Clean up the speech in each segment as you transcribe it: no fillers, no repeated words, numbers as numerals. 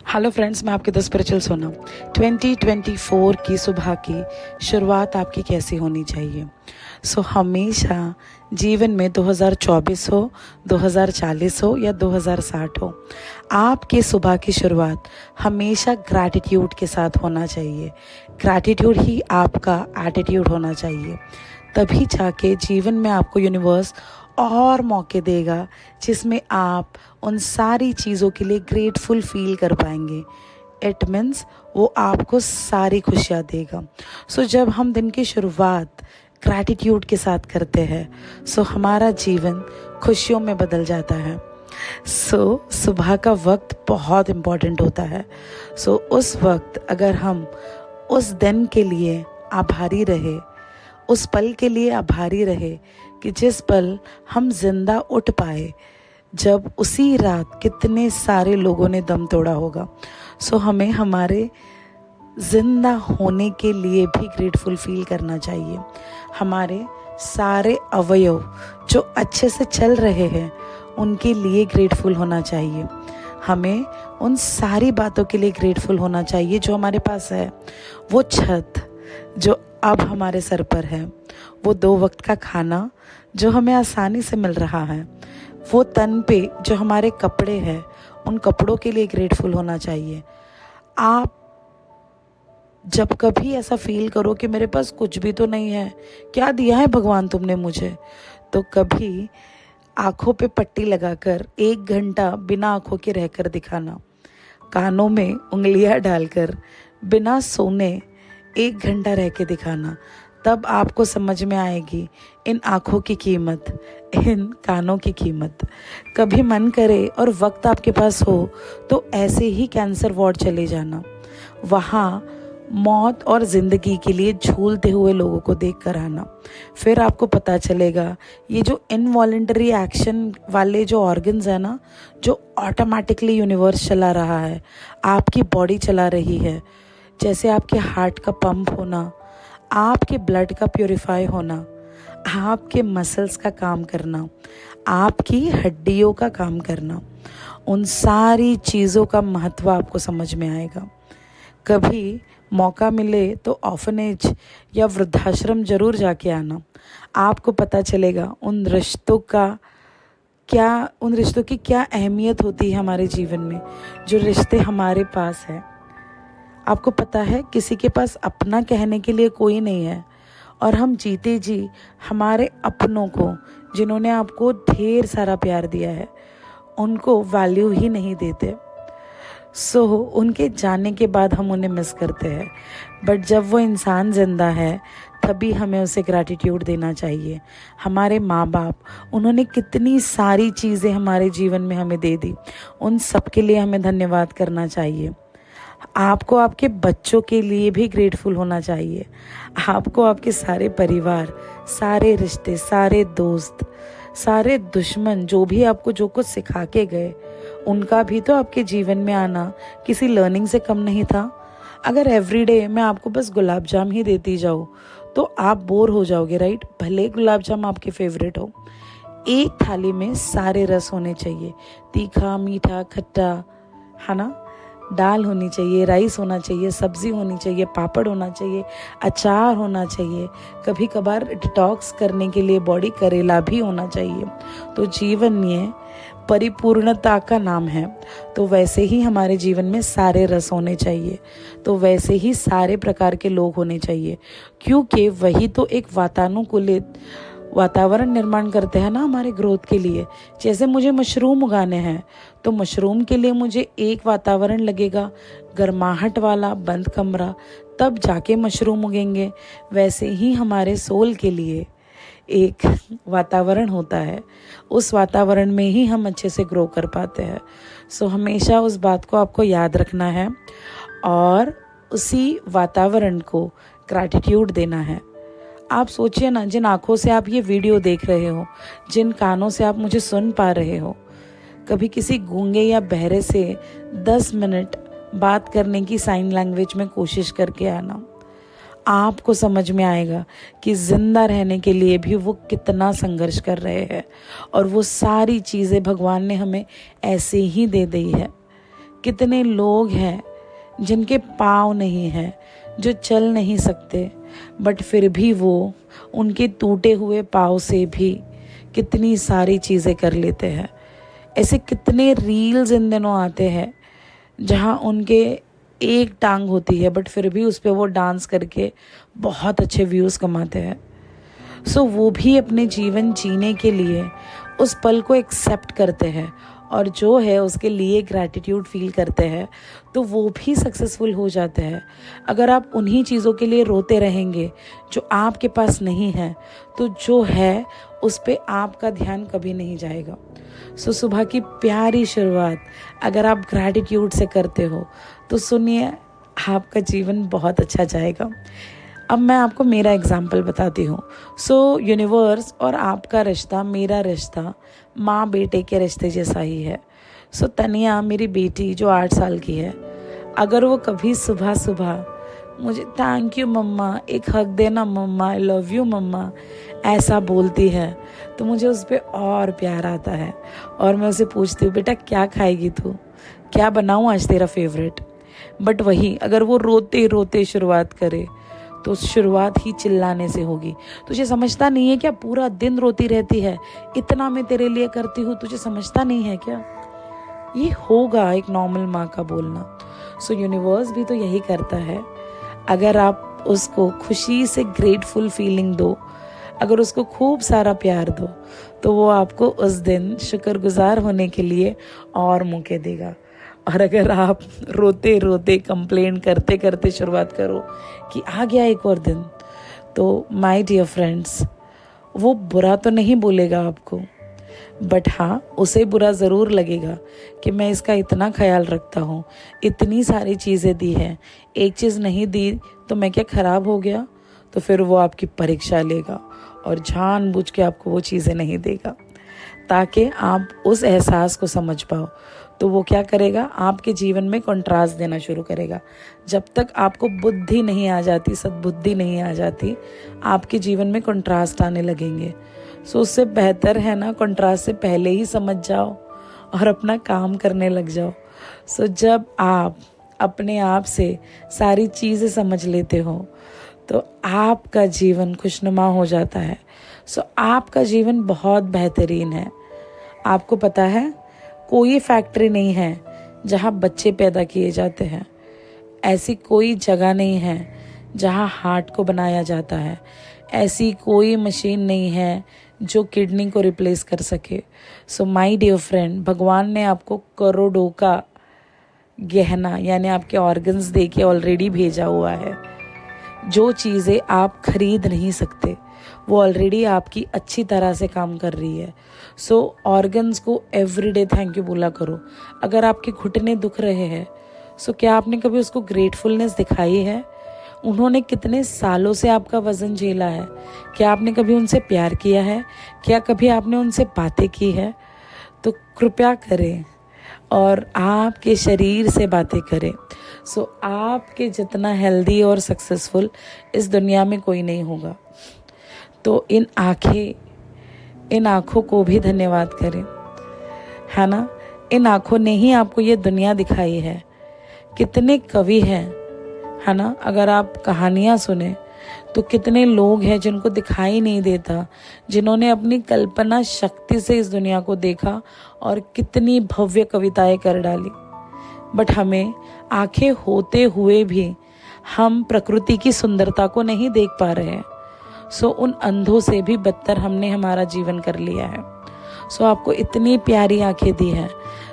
Hello friends, मैं आपके the spiritual Sonam. 2024 की सुबह की शुरुआत आपकी कैसी होनी चाहिए? हमेशा जीवन में 2024 हो, 2040 हो या 2060 हो, आपकी सुबह की शुरुआत हमेशा ग्रैटिट्यूड के साथ होना चाहिए। ग्रैटिट्यूड ही आपका एटीट्यूड होना चाहिए। तभी जाके जीवन में आपको यूनिवर्स और मौके देगा जिसमें आप उन सारी चीज़ों के लिए ग्रेटफुल फील कर पाएंगे। इट मीन्स वो आपको सारी खुशियाँ देगा। जब हम दिन की शुरुआत ग्रैटिट्यूड के साथ करते हैं हमारा जीवन खुशियों में बदल जाता है। सुबह का वक्त बहुत इम्पॉर्टेंट होता है। उस वक्त अगर हम उस दिन के लिए आभारी रहे, उस पल के लिए आभारी रहे कि जिस पल हम जिंदा उठ पाए, जब उसी रात कितने सारे लोगों ने दम तोड़ा होगा। हमें हमारे जिंदा होने के लिए भी ग्रेटफुल फील करना चाहिए। हमारे सारे अवयव जो अच्छे से चल रहे हैं उनके लिए ग्रेटफुल होना चाहिए। हमें उन सारी बातों के लिए ग्रेटफुल होना चाहिए जो हमारे पास है। वो छत जो अब हमारे सर पर है, वो 2 वक्त का खाना जो हमें आसानी से मिल रहा है, वो तन पे जो हमारे कपड़े हैं, उन कपड़ों के लिए ग्रेटफुल होना चाहिए। आप जब कभी ऐसा फील करो कि मेरे पास कुछ भी तो नहीं है, क्या दिया है भगवान तुमने मुझे, तो कभी आँखों पे पट्टी लगाकर 1 घंटा बिना आँखों के रहकर दिखाना, कानों में उंगलियां डालकर बिना सोने 1 घंटा रह के दिखाना। तब आपको समझ में आएगी इन आँखों की कीमत, इन कानों की कीमत। कभी मन करे और वक्त आपके पास हो तो ऐसे ही कैंसर वार्ड चले जाना। वहाँ मौत और ज़िंदगी के लिए झूलते हुए लोगों को देख कर आना। फिर आपको पता चलेगा ये जो इनवॉलेंटरी एक्शन वाले जो ऑर्गन्स है ना, जो ऑटोमेटिकली यूनिवर्स चला रहा है, आपकी बॉडी चला रही है। जैसे आपके हार्ट का पंप होना, आपके ब्लड का प्योरीफाई होना, आपके मसल्स का काम करना, आपकी हड्डियों का काम करना, उन सारी चीज़ों का महत्व आपको समझ में आएगा। कभी मौका मिले तो ऑर्फनेज या वृद्धाश्रम जरूर जाके आना। आपको पता चलेगा उन रिश्तों की क्या अहमियत होती है हमारे जीवन में, जो रिश्ते हमारे पास है। आपको पता है किसी के पास अपना कहने के लिए कोई नहीं है, और हम जीते जी हमारे अपनों को, जिन्होंने आपको ढेर सारा प्यार दिया है, उनको वैल्यू ही नहीं देते। उनके जाने के बाद हम उन्हें मिस करते हैं, बट जब वो इंसान जिंदा है तभी हमें उसे ग्रैटिट्यूड देना चाहिए। हमारे माँ बाप, उन्होंने कितनी सारी चीज़ें हमारे जीवन में हमें दे दी, उन सब के लिए हमें धन्यवाद करना चाहिए। आपको आपके बच्चों के लिए भी ग्रेटफुल होना चाहिए। आपको आपके सारे परिवार, सारे रिश्ते, सारे दोस्त, सारे दुश्मन, जो भी आपको जो कुछ सिखा के गए, उनका भी तो आपके जीवन में आना किसी लर्निंग से कम नहीं था। अगर एवरीडे मैं आपको बस गुलाब जाम ही देती जाऊँ तो आप बोर हो जाओगे, राइट? भले गुलाब जाम आपके फेवरेट हो। एक थाली में सारे रस होने चाहिए, तीखा, मीठा, खट्टा, है ना? दाल होनी चाहिए, राइस होना चाहिए, सब्जी होनी चाहिए, पापड़ होना चाहिए, अचार होना चाहिए, कभी कभार डिटॉक्स करने के लिए बॉडी करेला भी होना चाहिए। तो जीवन ये परिपूर्णता का नाम है। तो वैसे ही हमारे जीवन में सारे रस होने चाहिए, तो वैसे ही सारे प्रकार के लोग होने चाहिए, क्योंकि वही तो एक वातानुकूलित वातावरण निर्माण करते हैं ना हमारे ग्रोथ के लिए। जैसे मुझे मशरूम उगाने हैं तो मशरूम के लिए मुझे एक वातावरण लगेगा, गर्माहट वाला, बंद कमरा, तब जाके मशरूम उगेंगे। वैसे ही हमारे सोल के लिए एक वातावरण होता है, उस वातावरण में ही हम अच्छे से ग्रो कर पाते हैं। हमेशा उस बात को आपको याद रखना है और उसी वातावरण को ग्रैटिट्यूड देना है। आप सोचिए ना, जिन आँखों से आप ये वीडियो देख रहे हो, जिन कानों से आप मुझे सुन पा रहे हो, कभी किसी गूंगे या बहरे से 10 मिनट बात करने की साइन लैंग्वेज में कोशिश करके आना। आपको समझ में आएगा कि जिंदा रहने के लिए भी वो कितना संघर्ष कर रहे हैं, और वो सारी चीज़ें भगवान ने हमें ऐसे ही दे दी है कितने लोग हैं जिनके पाँव नहीं हैं, जो चल नहीं सकते, बट फिर भी वो उनके टूटे हुए पाँव से भी कितनी सारी चीज़ें कर लेते हैं। ऐसे कितने रील्स इन दिनों आते हैं जहाँ उनके एक टांग होती है बट फिर भी उस पर वो डांस करके बहुत अच्छे व्यूज़ कमाते हैं। सो वो भी अपने जीवन जीने के लिए उस पल को एक्सेप्ट करते हैं और जो है उसके लिए ग्रैटिट्यूड फील करते हैं, तो वो भी सक्सेसफुल हो जाते हैं। अगर आप उन्हीं चीज़ों के लिए रोते रहेंगे जो आपके पास नहीं है, तो जो है उस पे आपका ध्यान कभी नहीं जाएगा। सो सुबह की प्यारी शुरुआत अगर आप ग्रैटिट्यूड से करते हो तो सुनिए, आपका जीवन बहुत अच्छा जाएगा। अब मैं आपको मेरा एग्जाम्पल बताती हूँ। सो यूनिवर्स और आपका रिश्ता, मेरा रिश्ता माँ बेटे के रिश्ते जैसा ही है। सो तनिया मेरी बेटी जो 8 साल की है, अगर वो कभी सुबह सुबह मुझे थैंक यू मम्मा, एक हक देना मम्मा, आई लव यू मम्मा, ऐसा बोलती है तो मुझे उस पर और प्यार आता है। और मैं उसे पूछती हूँ, बेटा क्या खाएगी तू, क्या बनाऊँ आज तेरा फेवरेट। बट वही अगर वो रोते रोते शुरुआत करे तो शुरुआत ही चिल्लाने से होगी। तुझे समझता नहीं है क्या, पूरा दिन रोती रहती है, इतना मैं तेरे लिए करती हूँ, तुझे समझता नहीं है क्या। ये होगा एक नॉर्मल माँ का बोलना। सो यूनिवर्स भी तो यही करता है। अगर आप उसको खुशी से ग्रेटफुल फीलिंग दो, अगर उसको खूब सारा प्यार दो, तो वो आपको उस दिन शुक्रगुजार होने के लिए और मौके देगा। और अगर आप रोते रोते कंप्लेन करते करते शुरुआत करो कि आ गया एक और दिन, तो माय डियर फ्रेंड्स, वो बुरा तो नहीं बोलेगा आपको, बट हाँ उसे बुरा ज़रूर लगेगा कि मैं इसका इतना ख्याल रखता हूँ, इतनी सारी चीज़ें दी हैं, एक चीज़ नहीं दी तो मैं क्या ख़राब हो गया। तो फिर वो आपकी परीक्षा लेगा और जानबूझ के आपको वो चीज़ें नहीं देगा ताकि आप उस एहसास को समझ पाओ। तो वो क्या करेगा, आपके जीवन में कंट्रास्ट देना शुरू करेगा। जब तक आपको बुद्धि नहीं आ जाती, सद्बुद्धि नहीं आ जाती, आपके जीवन में कंट्रास्ट आने लगेंगे। सो उससे बेहतर है ना, कंट्रास्ट से पहले ही समझ जाओ और अपना काम करने लग जाओ। सो जब आप अपने आप से सारी चीज़ें समझ लेते हो तो आपका जीवन खुशनुमा हो जाता है। सो आपका जीवन बहुत बेहतरीन है। आपको पता है, कोई फैक्ट्री नहीं है जहाँ बच्चे पैदा किए जाते हैं, ऐसी कोई जगह नहीं है जहाँ हार्ट को बनाया जाता है, ऐसी कोई मशीन नहीं है जो किडनी को रिप्लेस कर सके। सो माय डियर फ्रेंड, भगवान ने आपको करोड़ों का गहना यानी आपके ऑर्गन्स दे के ऑलरेडी भेजा हुआ है। जो चीज़ें आप खरीद नहीं सकते वो ऑलरेडी आपकी अच्छी तरह से काम कर रही है। सो ऑर्गन्स को एवरीडे थैंक यू बोला करो। अगर आपके घुटने दुख रहे हैं, सो क्या आपने कभी उसको ग्रेटफुलनेस दिखाई है? उन्होंने कितने सालों से आपका वज़न झेला है, क्या आपने कभी उनसे प्यार किया है? क्या कभी आपने उनसे बातें की है? तो कृपया करें और आपके शरीर से बातें करें। सो आपके जितना हेल्दी और सक्सेसफुल इस दुनिया में कोई नहीं होगा। तो इन आँखों को भी धन्यवाद करें, है ना। इन आँखों ने ही आपको ये दुनिया दिखाई है। कितने कवि हैं, है ना। अगर आप कहानियाँ सुने तो कितने लोग हैं जिनको दिखाई नहीं देता, जिन्होंने अपनी कल्पना शक्ति से इस दुनिया को देखा और कितनी भव्य कविताएं कर डाली। बट हमें आंखें होते हुए भी हम प्रकृति की सुंदरता को नहीं देख पा रहे हैं। सो उन अंधों से भी बदतर हमने हमारा जीवन कर लिया है। सो आपको इतनी प्यारी आंखें दी हैं।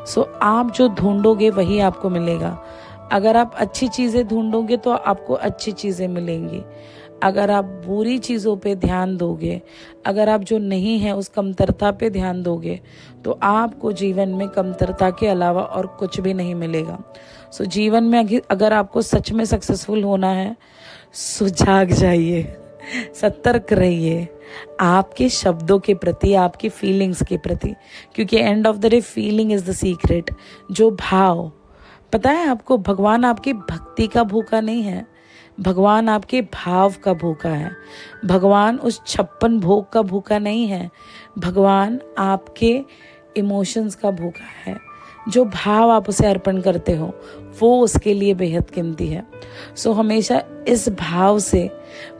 सो आप जो ढूंढोगे वही आपको मिलेगा। अगर आप अच्छी चीज़ें ढूंढोगे तो आपको अच्छी चीज़ें मिलेंगी। अगर आप बुरी चीज़ों पे ध्यान दोगे, अगर आप जो नहीं है उस कमतरता पे ध्यान दोगे, तो आपको जीवन में कमतरता के अलावा और कुछ भी नहीं मिलेगा। सो जीवन में अगर आपको सच में सक्सेसफुल होना है, सो जाग जाइए, सतर्क रहिए आपके शब्दों के प्रति, आपकी फीलिंग्स के प्रति, क्योंकि end of the day feeling is the secret. जो भाव, पता है आपको, भगवान आपकी भक्ति का भूखा नहीं है, भगवान आपके भाव का भूखा है। भगवान उस 56 भोग का भूखा नहीं है, भगवान आपके इमोशंस का भूखा है। जो भाव आप उसे अर्पण करते हो वो उसके लिए बेहद कीमती है। सो हमेशा इस भाव से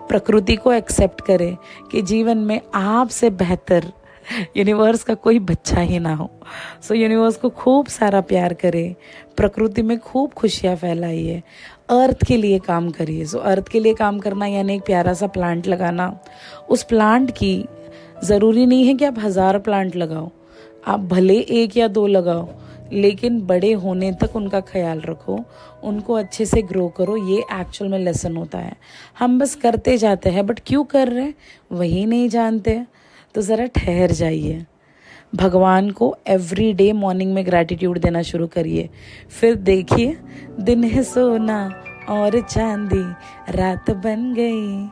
प्रकृति को एक्सेप्ट करें कि जीवन में आपसे बेहतर यूनिवर्स का कोई बच्चा ही ना हो। सो यूनिवर्स को खूब सारा प्यार करें, प्रकृति में खूब खुशियाँ फैलाइए, अर्थ के लिए काम करिए। सो अर्थ के लिए काम करना यानी एक प्यारा सा प्लांट लगाना। उस प्लांट की ज़रूरी नहीं है कि आप 1000 प्लांट लगाओ, आप भले 1 या 2 लगाओ, लेकिन बड़े होने तक उनका ख्याल रखो, उनको अच्छे से ग्रो करो। ये एक्चुअल में लेसन होता है। हम बस करते जाते हैं, बट क्यों कर रहे हैं वही नहीं जानते। तो ज़रा ठहर जाइए, भगवान को एवरी डे मॉर्निंग में ग्रैटिट्यूड देना शुरू करिए। फिर देखिए, दिन है सोना और चांदी रात बन गई,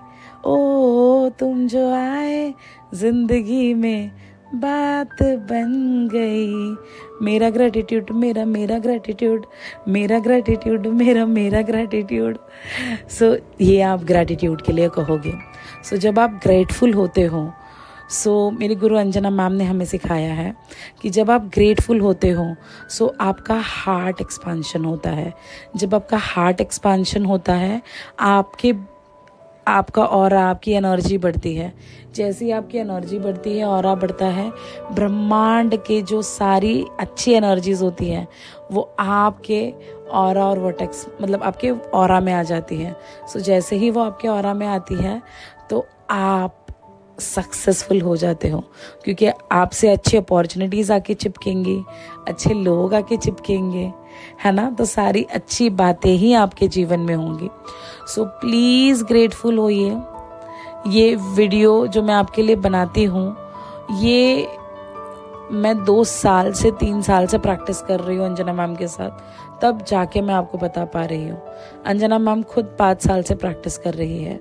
ओ तुम जो आए जिंदगी में बात बन गई। मेरा ग्रैटिट्यूड मेरा, मेरा ग्रैटिट्यूड मेरा, ग्रैटिट्यूड मेरा, मेरा ग्रैटिट्यूड। सो ये आप ग्रैटिट्यूड के लिए कहोगे। सो जब आप ग्रेटफुल होते हो, सो मेरी गुरु अंजना मैम ने हमें सिखाया है कि जब आप ग्रेटफुल होते हो सो आपका हार्ट एक्सपांशन होता है। जब आपका हार्ट एक्सपांशन होता है, आपका ऑरा, आपकी एनर्जी बढ़ती है। जैसी आपकी एनर्जी बढ़ती है, ऑरा बढ़ता है, ब्रह्मांड के जो सारी अच्छी एनर्जीज होती हैं वो आपके ऑरा और वर्टेक्स मतलब आपके ऑरा में आ जाती है। सो जैसे ही वो आपके ऑरा में आती है तो आप सक्सेसफुल हो जाते हो, क्योंकि आपसे अच्छी अपॉर्चुनिटीज़ आके चिपकेंगी, अच्छे लोग आके चिपकेंगे, है ना। तो सारी अच्छी बातें ही आपके जीवन में होंगी। सो प्लीज़ ग्रेटफुल होइए। ये वीडियो जो मैं आपके लिए बनाती हूँ, ये मैं 2 साल से 3 साल से प्रैक्टिस कर रही हूँ अंजना मैम के साथ, तब जाके मैं आपको बता पा रही हूँ। अंजना मैम खुद 5 साल से प्रैक्टिस कर रही है,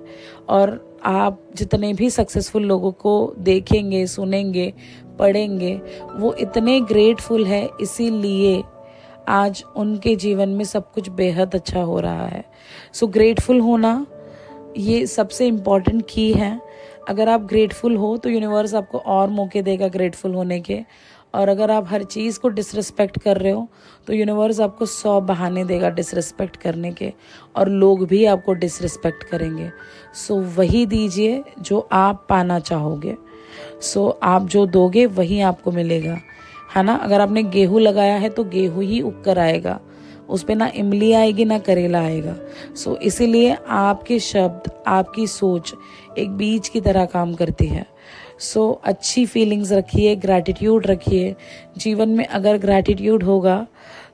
और आप जितने भी सक्सेसफुल लोगों को देखेंगे, सुनेंगे, पढ़ेंगे, वो इतने ग्रेटफुल है, इसीलिए आज उनके जीवन में सब कुछ बेहद अच्छा हो रहा है। सो ग्रेटफुल होना ये सबसे इम्पॉर्टेंट की है। अगर आप ग्रेटफुल हो तो यूनिवर्स आपको और मौके देगा ग्रेटफुल होने के, और अगर आप हर चीज़ को डिसरिस्पेक्ट कर रहे हो तो यूनिवर्स आपको 100 बहाने देगा डिसरिस्पेक्ट करने के, और लोग भी आपको डिसरिस्पेक्ट करेंगे। सो वही दीजिए जो आप पाना चाहोगे। सो आप जो दोगे वही आपको मिलेगा, है ना। अगर आपने गेहूँ लगाया है तो गेहूँ ही उग कर आएगा, उस पे ना इमली आएगी ना करेला आएगा। सो इसीलिए आपके शब्द, आपकी सोच एक बीज की तरह काम करती है। सो अच्छी फीलिंग्स रखिए, ग्रैटिट्यूड रखिए। जीवन में अगर ग्रैटिट्यूड होगा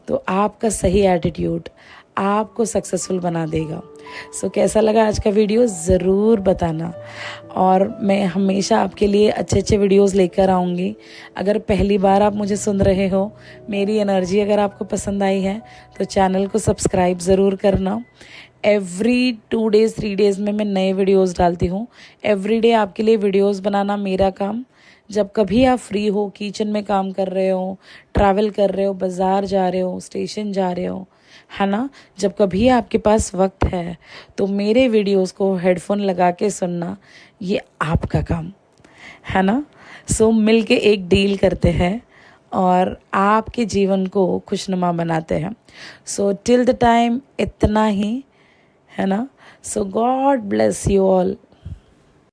तो आपका सही एटीट्यूड आपको सक्सेसफुल बना देगा। सो कैसा लगा आज का वीडियो ज़रूर बताना, और मैं हमेशा आपके लिए अच्छे अच्छे वीडियोस लेकर आऊँगी। अगर पहली बार आप मुझे सुन रहे हो, मेरी एनर्जी अगर आपको पसंद आई है तो चैनल को सब्सक्राइब ज़रूर करना। एवरी 2 डेज़ 3 डेज़ में मैं नए वीडियोस डालती हूँ। एवरीडे आपके लिए वीडियोस बनाना मेरा काम। जब कभी आप फ्री हो, किचन में काम कर रहे हो, ट्रैवल कर रहे हो, बाज़ार जा रहे हो, स्टेशन जा रहे हो, है ना, जब कभी आपके पास वक्त है तो मेरे वीडियोस को हेडफोन लगा के सुनना, ये आपका काम है ना। सो मिल के एक डील करते हैं और आपके जीवन को खुशनुमा बनाते हैं। सो टिल द टाइम इतना ही, है ना। सो गॉड ब्लेस यू ऑल।